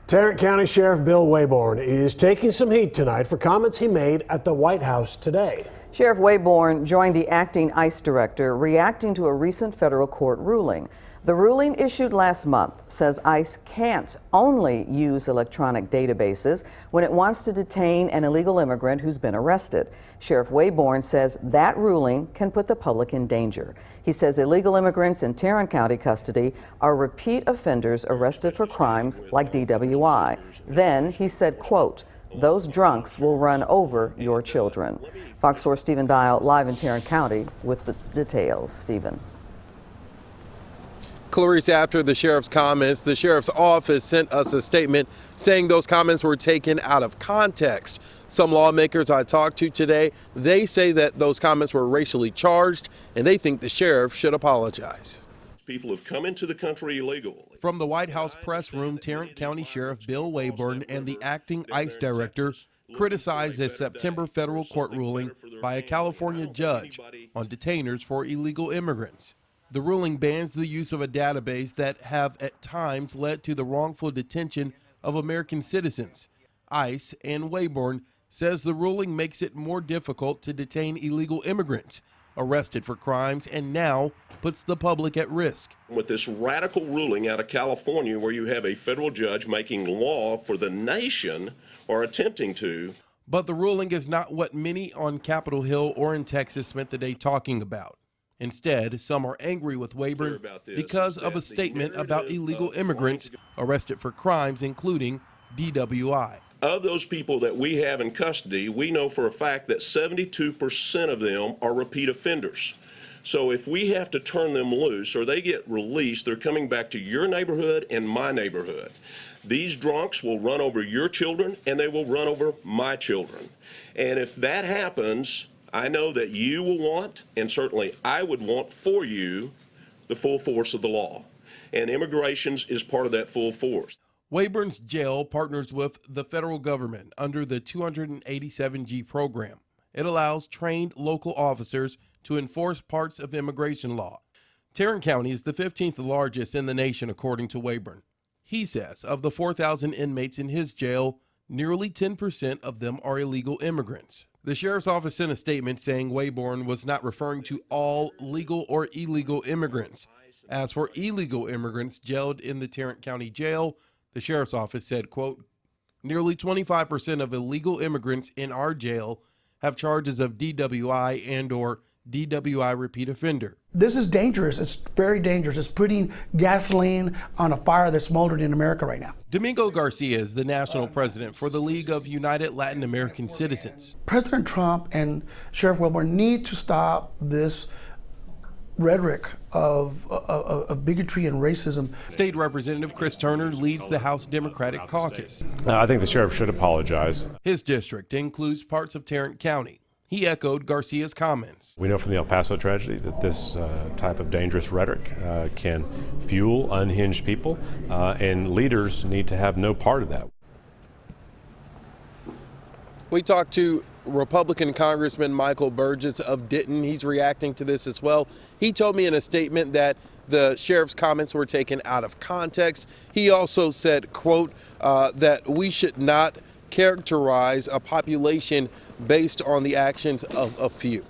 Tarrant County Sheriff Bill Waybourn is taking some heat tonight for comments he made at the White House today. Sheriff Waybourn joined the acting ICE director reacting to a recent federal court ruling. The ruling issued last month says ICE can't only use electronic databases when it wants to detain an illegal immigrant who's been arrested. Sheriff Waybourn says that ruling can put the public in danger. He says illegal immigrants in Tarrant County custody are repeat offenders arrested for crimes like DWI. Then he said, quote, "Those drunks will run over your children." Fox 4 Stephen Dial live in Tarrant County with the details. Stephen. Clarice, after the sheriff's comments, the sheriff's office sent us a statement saying those comments were taken out of context. Some lawmakers I talked to today, they say that those comments were racially charged and they think the sheriff should apologize. People have come into the country illegally. From the White House press room, Tarrant County Sheriff Bill Waybourn and the acting ICE director criticized a September federal court ruling by a California judge on detainers for illegal immigrants. The ruling bans the use of a database that have at times led to the wrongful detention of American citizens. ICE and Waybourn says the ruling makes it more difficult to detain illegal immigrants arrested for crimes and now puts the public at risk. With this radical ruling out of California where you have a federal judge making law for the nation or attempting to. But the ruling is not what many on Capitol Hill or in Texas spent the day talking about. Instead, some are angry with Waybourn because of a statement about illegal immigrants arrested for crimes, including DWI. Of those people that we have in custody, we know for a fact that 72% of them are repeat offenders. So if we have to turn them loose or they get released, they're coming back to your neighborhood and my neighborhood. These drunks will run over your children and they will run over my children. And if that happens, I know that you will want, and certainly I would want for you, the full force of the law. And immigrations is part of that full force. Waybourn's jail partners with the federal government under the 287G program. It allows trained local officers to enforce parts of immigration law. Tarrant County is the 15th largest in the nation, according to Waybourn. He says of the 4,000 inmates in his jail, nearly 10% of them are illegal immigrants. The sheriff's office sent a statement saying Waybourn was not referring to all legal or illegal immigrants. As for illegal immigrants jailed in the Tarrant County Jail, the sheriff's office said, quote, "Nearly 25% of illegal immigrants in our jail have charges of DWI and or DWI repeat offender." This is dangerous. It's very dangerous. It's putting gasoline on a fire that's smoldering in America right now. Domingo Garcia is the national president for the League of United Latin American Citizens. President Trump and Sheriff Waybourn need to stop this rhetoric of bigotry and racism. State Representative Chris Turner leads the House Democratic Caucus. I think the sheriff should apologize. His district includes parts of Tarrant County. He echoed Garcia's comments. We know from the El Paso tragedy that this type of dangerous rhetoric can fuel unhinged people, and leaders need to have no part of that. We talked to Republican Congressman Michael Burgess of Denton. He's reacting to this as well. He told me in a statement that the sheriff's comments were taken out of context. He also said, quote, that we should not characterize a population based on the actions of a few.